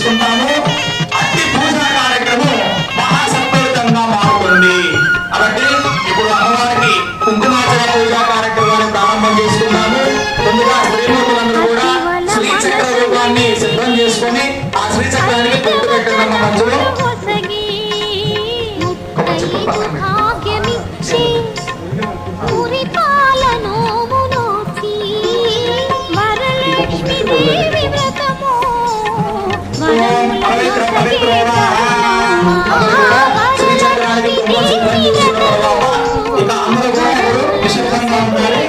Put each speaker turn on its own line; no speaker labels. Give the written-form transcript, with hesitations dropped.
చేసుకుంటాము. అట్టి పూజా కార్యక్రమం మహాసంపవితంగా మారుతుంది. కాబట్టి ఇప్పుడు అమ్మవారికి కుంకుమార్చన పూజా కార్యక్రమాన్ని ప్రారంభం చేసుకున్నాము. ముందుగా శ్రీమూర్తులందరూ కూడా శ్రీచక్ర రూపాన్ని సిద్ధం చేసుకొని ఆ శ్రీచక్రానికి పొట్టు పెట్టడం మధ్యలో శ్రీచక్రానికి సిద్ధం చేసుకున్న తర్వాత ఇక అందరూ కూడా నిశ్శబ్దంగా ఉంటారు.